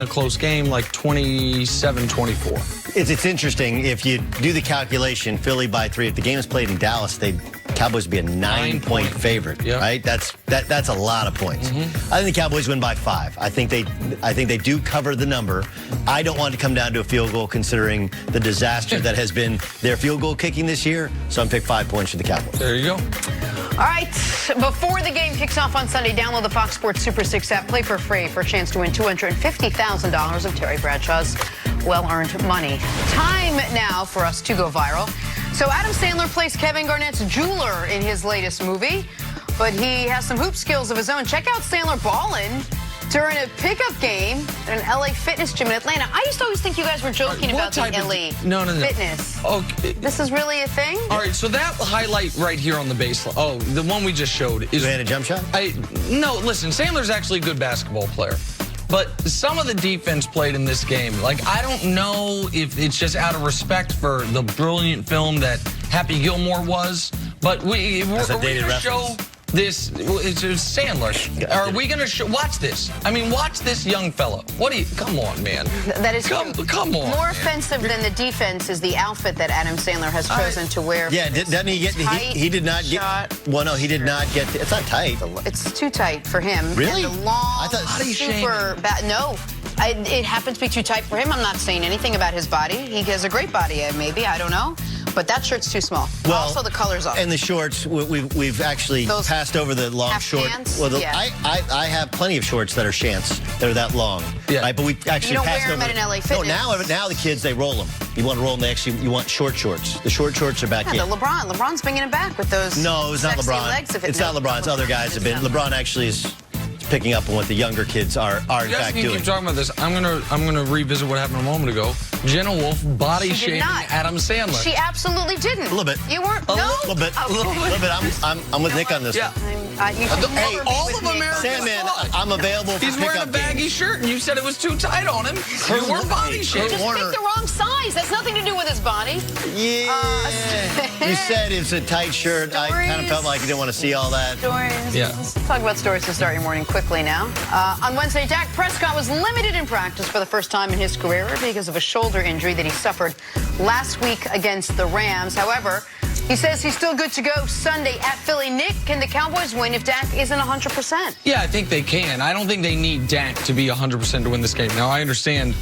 a close game, like 27-24. It's interesting. If you do the calculation, Philly by 3. If the game is played in Dallas, Cowboys would be a 9-point favorite, right? That's a lot of points. I think the Cowboys win by 5. I think they do cover the number. I don't want to come down to a field goal considering the disaster that has been their field goal kicking this year. So I'm pick 5 points for the Cowboys. There you go. All right, before the game kicks off on Sunday, download the Fox Sports Super 6 app. Play for free for a chance to win $250,000 of Terry Bradshaw's well-earned money. Time now for us to go viral. So Adam Sandler plays Kevin Garnett's jeweler in his latest movie, but he has some hoop skills of his own. Check out Sandler ballin' during a pickup game at an LA fitness gym in Atlanta. I used to always think you guys were joking about the LA fitness. Okay. This is really a thing? All right, so that highlight right here on the baseline, the one we just showed is... You had a jump shot? No, listen, Sandler's actually a good basketball player. But some of the defense played in this game, like, I don't know if it's just out of respect for the brilliant film that Happy Gilmore was, but we're going to show this. It's Sandler. Are we going to watch this? I mean, watch this young fellow. What do you? Come on, man. That is come on. More offensive than the defense is the outfit that Adam Sandler has chosen to wear. Yeah, doesn't he get? He did not get. Well, no, he did not get. It's not tight. It's too tight for him. Really? And the long, super bad. No. It happens to be too tight for him. I'm not saying anything about his body. He has a great body, maybe. I don't know. But that shirt's too small. Well, also, the color's off. And the shorts, we've actually passed over the long short. Well, I have plenty of shorts that are shants. They're that long. Yeah. Right, but we actually passed over. You don't wear them at an LA fitness. No, now the kids, they roll them. You want to roll them, you want short shorts. The short shorts are back in. Yeah, the LeBron. LeBron's bringing it back with those No, it's not LeBron. Legs It's not LeBron. It's other guys have been. LeBron actually is picking up on what the younger kids are in fact doing. Keep talking about this. I'm gonna revisit what happened a moment ago. Jenna Wolf body shaming Adam Sandler. She absolutely didn't. A little bit. You weren't. A little bit. A little bit. I'm with Nick on this one. Hey, all of America. Sandman, I'm available for He's wearing a baggy shirt, and you said it was too tight on him. You weren't body shaming. Just picked the wrong size. That's nothing to do with his body. Yeah. You said it's a tight shirt. I kind of felt like you didn't want to see all that. Stories. Yeah. Let's talk about stories to start your morning quickly now. On Wednesday, Dak Prescott was limited in practice for the first time in his career because of a shoulder injury that he suffered last week against the Rams. However, he says he's still good to go Sunday at Philly. Nick, can the Cowboys win if Dak isn't 100%? Yeah, I think they can. I don't think they need Dak to be 100% to win this game. Now, I understand.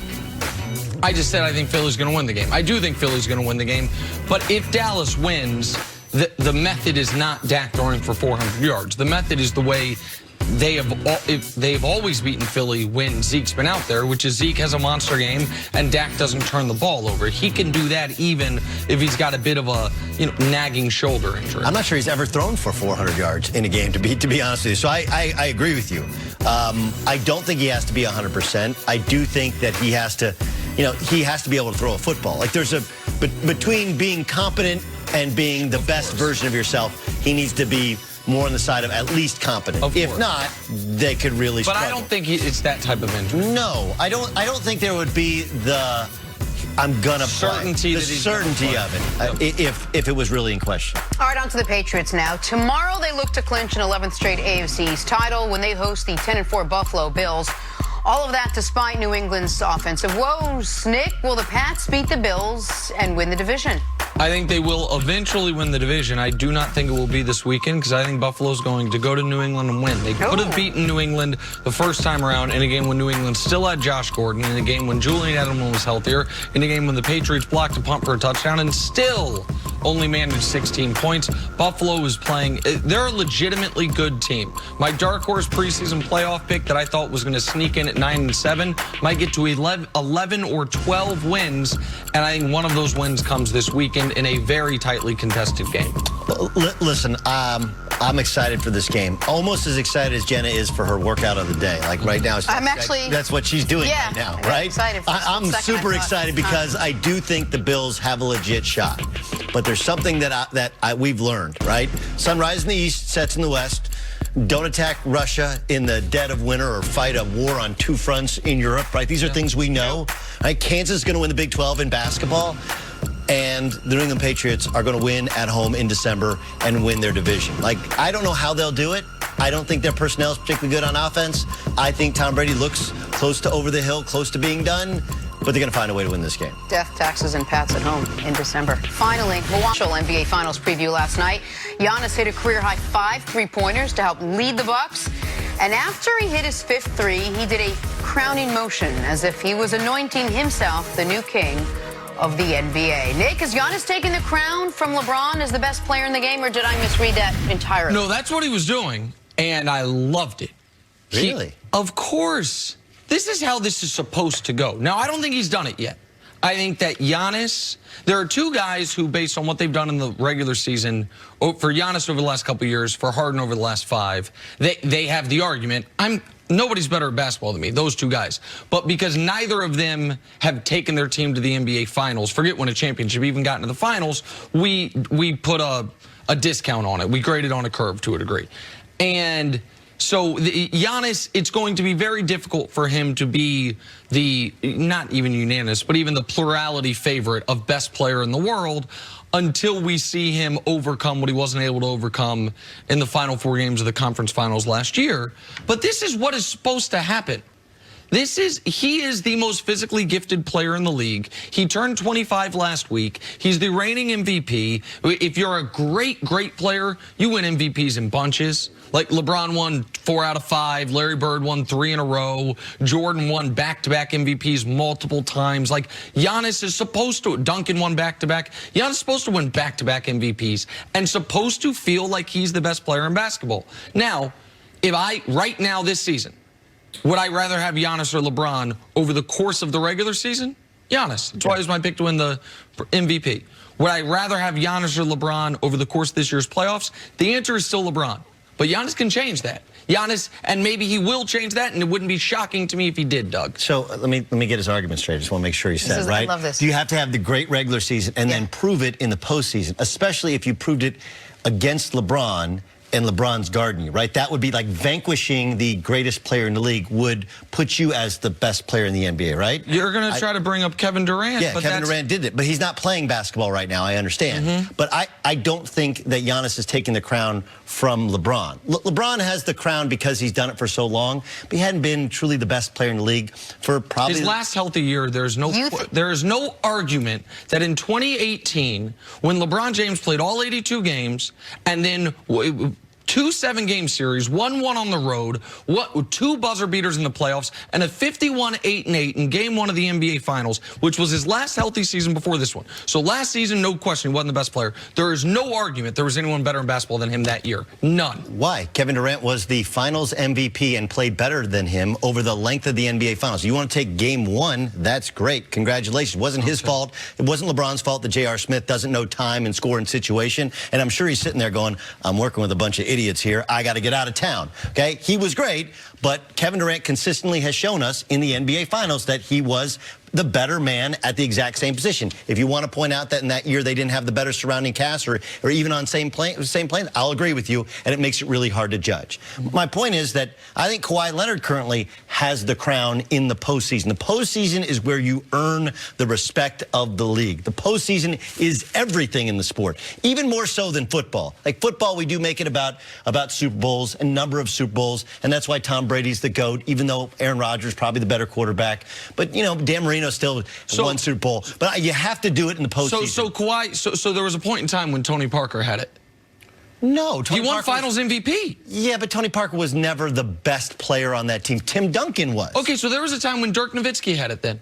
I just said I think Philly's going to win the game. I do think Philly's going to win the game. But if Dallas wins, the method is not Dak throwing for 400 yards. The method is the way they've always beaten Philly when Zeke's been out there, which is Zeke has a monster game and Dak doesn't turn the ball over. He can do that even if he's got a bit of a nagging shoulder injury. I'm not sure he's ever thrown for 400 yards in a game, to be honest with you. So I agree with you. I don't think he has to be 100%. I do think that he has to, he has to be able to throw a football. Like between being competent and being the best version of yourself, he needs to be more on the side of at least competent. If not, they could really struggle. But I don't think it's that type of injury. No, I don't think there would be the I'm gonna certainty play. The certainty of it if it was really in question. All right, on to the Patriots now. Tomorrow they look to clinch an 11th straight AFC East title when they host the 10-4 Buffalo Bills. All of that despite New England's offensive woes. Nick, will the Pats beat the Bills and win the division? I think they will eventually win the division. I do not think it will be this weekend because I think Buffalo's going to go to New England and win. They could have beaten New England the first time around in a game when New England still had Josh Gordon, in a game when Julian Edelman was healthier, in a game when the Patriots blocked a punt for a touchdown and still only managed 16 points. Buffalo is playing. They're a legitimately good team. My dark horse preseason playoff pick that I thought was going to sneak in at 9-7 might get to 11 or 12 wins, and I think one of those wins comes this weekend in a very tightly contested game. Listen, I'm excited for this game. Almost as excited as Jenna is for her workout of the day. Like right now, that's what she's doing right now, right? I'm super excited because I do think the Bills have a legit shot. But there's something that we've learned, right? Sunrise in the east, sets in the west. Don't attack Russia in the dead of winter or fight a war on two fronts in Europe, right? These are things we know. Right? Kansas is going to win the Big 12 in basketball. And the New England Patriots are going to win at home in December and win their division. Like, I don't know how they'll do it, I don't think their personnel is particularly good on offense. I think Tom Brady looks close to over the hill, close to being done. But they're going to find a way to win this game. Death, taxes, and Pats at home in December. Finally, Milwaukee NBA Finals preview last night. Giannis hit a career-high 5 3-pointers to help lead the Bucks. And after he hit his 5th three, he did a crowning motion as if he was anointing himself the new king of the NBA. Nick, is Giannis taking the crown from LeBron as the best player in the game, or did I misread that entirely? No, that's what he was doing, and I loved it. Really? Of course. This is how this is supposed to go. Now, I don't think he's done it yet. I think that Giannis, there are two guys who, based on what they've done in the regular season, for Giannis over the last couple of years, for Harden over the last 5, they have the argument. Nobody's better at basketball than me, those two guys. But because neither of them have taken their team to the NBA Finals, forget win a championship, even gotten to the Finals, we put a discount on it. We graded on a curve to a degree. And so Giannis, it's going to be very difficult for him to be the, not even unanimous, but even the plurality favorite of best player in the world until we see him overcome what he wasn't able to overcome in the final 4 games of the conference finals last year. But this is what is supposed to happen. He is the most physically gifted player in the league. He turned 25 last week. He's the reigning MVP. If you're a great, great player, you win MVPs in bunches. Like LeBron won 4 out of 5. Larry Bird won 3 in a row. Jordan won back-to-back MVPs multiple times. Like Giannis is supposed to. Duncan won back-to-back. Giannis is supposed to win back-to-back MVPs and supposed to feel like he's the best player in basketball. Now, right now this season, would I rather have Giannis or LeBron over the course of the regular season? Giannis. That's why he was my pick to win the MVP. Would I rather have Giannis or LeBron over the course of this year's playoffs? The answer is still LeBron. But Giannis can change that. Giannis, and maybe he will change that, and it wouldn't be shocking to me if he did, Doug. So let me get his argument straight. I just want to make sure he said it right. I love this. You have to have the great regular season and then prove it in the postseason, especially if you proved it against LeBron and LeBron's guarding you, right? That would be like vanquishing the greatest player in the league would put you as the best player in the NBA, right? You're going to try to bring up Kevin Durant. Yeah, Kevin Durant did it, but he's not playing basketball right now, I understand. But I don't think that Giannis is taking the crown from LeBron. LeBron has the crown because he's done it for so long, but he hadn't been truly the best player in the league for probably... His last healthy year, there is no argument that in 2018, when LeBron James played all 82 games, and then 2 7-game series, 1-1 on the road, 2 buzzer beaters in the playoffs, and a 51-8-8 in Game 1 of the NBA Finals, which was his last healthy season before this one. So last season, no question, he wasn't the best player. There is no argument there was anyone better in basketball than him that year. None. Why? Kevin Durant was the Finals MVP and played better than him over the length of the NBA Finals. You want to take Game 1? That's great. Congratulations. It wasn't his fault. It wasn't LeBron's fault that J.R. Smith doesn't know time and score and situation. And I'm sure he's sitting there going, I'm working with a bunch of idiots here. I got to get out of town. Okay? He was great, but Kevin Durant consistently has shown us in the NBA Finals that he was the better man at the exact same position. If you want to point out that in that year they didn't have the better surrounding cast or even on same plane, I'll agree with you, and it makes it really hard to judge. My point is that I think Kawhi Leonard currently has the crown in the postseason. The postseason is where you earn the respect of the league. The postseason is everything in the sport, even more so than football. Like football, we do make it about Super Bowls, a number of Super Bowls, and that's why Tom Brady's the GOAT, even though Aaron Rodgers is probably the better quarterback. But, you know, Dan Marino still won Super Bowl, but you have to do it in the postseason. So Kawhi, so there was a point in time when Tony Parker had it. No, he won Finals MVP. Yeah, but Tony Parker was never the best player on that team. Tim Duncan was. Okay, so there was a time when Dirk Nowitzki had it then.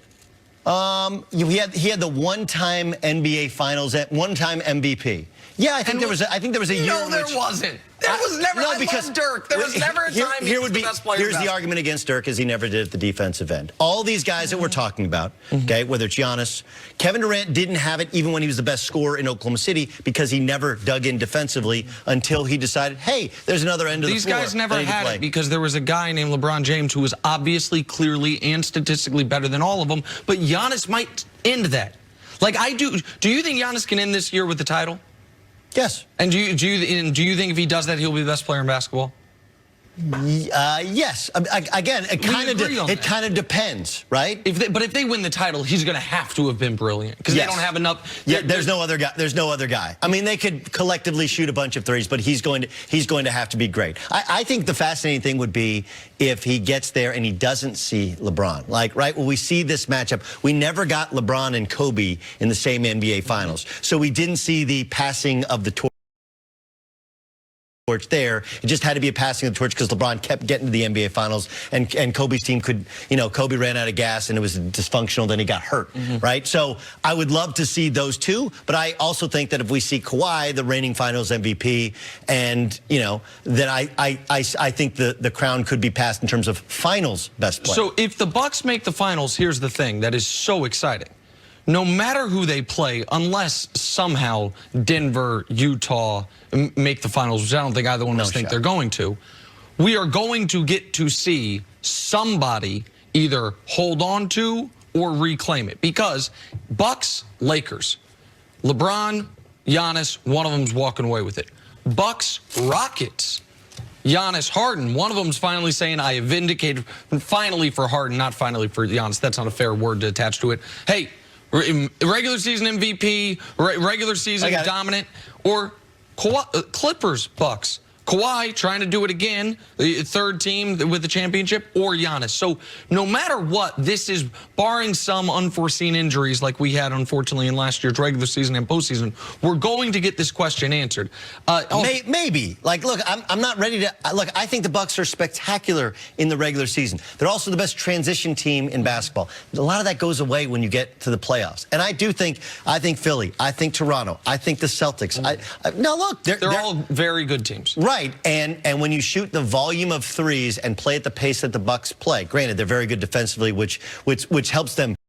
He had the one-time NBA Finals, one-time MVP. Yeah, I think there was a year. No, there wasn't. There was never. No, because Dirk. There was never a time he was the best player. Here's the argument against Dirk: is he never did at the defensive end. All these guys that we're talking about, okay, whether it's Giannis, Kevin Durant didn't have it even when he was the best scorer in Oklahoma City because he never dug in defensively until he decided, hey, there's another end of the floor. These guys never had it because there was a guy named LeBron James who was obviously, clearly, and statistically better than all of them. But Giannis might end that. Like I do. Do you think Giannis can end this year with the title? Yes. And do you think if he does that, he'll be the best player in basketball? Yes. Again, it kind of depends, right? But if they win the title, he's going to have to have been brilliant because they don't have enough. Yeah, there's no other guy. There's no other guy. I mean, they could collectively shoot a bunch of threes, but he's going to have to be great. I think the fascinating thing would be if he gets there and he doesn't see LeBron. Like, right, when we see this matchup, we never got LeBron and Kobe in the same NBA Finals, so we didn't see the passing of the torch there. It just had to be a passing of the torch because LeBron kept getting to the NBA Finals, and Kobe's team could, Kobe ran out of gas and it was dysfunctional, then he got hurt, right? So I would love to see those two, but I also think that if we see Kawhi, the reigning Finals MVP, and, then I think the crown could be passed in terms of Finals best player. So if the Bucks make the Finals, here's the thing that is so exciting. No matter who they play, unless somehow Denver, Utah make the Finals, which I don't think either one of us think they're going to, we are going to get to see somebody either hold on to or reclaim it. Because Bucks, Lakers, LeBron, Giannis, one of them's walking away with it. Bucks, Rockets, Giannis, Harden, one of them's finally saying, I have vindicated, finally for Harden, not finally for Giannis. That's not a fair word to attach to it. Hey, regular season MVP, regular season dominant, or Clippers, Bucks. Kawhi trying to do it again, the third team with the championship, or Giannis. So no matter what, this is barring some unforeseen injuries like we had, unfortunately, in last year's regular season and postseason, we're going to get this question answered. Maybe. Like, look, I'm not ready to... Look, I think the Bucks are spectacular in the regular season. They're also the best transition team in basketball. A lot of that goes away when you get to the playoffs. And I think Philly, I think Toronto, I think the Celtics. Now, look, they're all very good teams. Right. And when you shoot the volume of threes and play at the pace that the Bucks play, granted, they're very good defensively, which helps them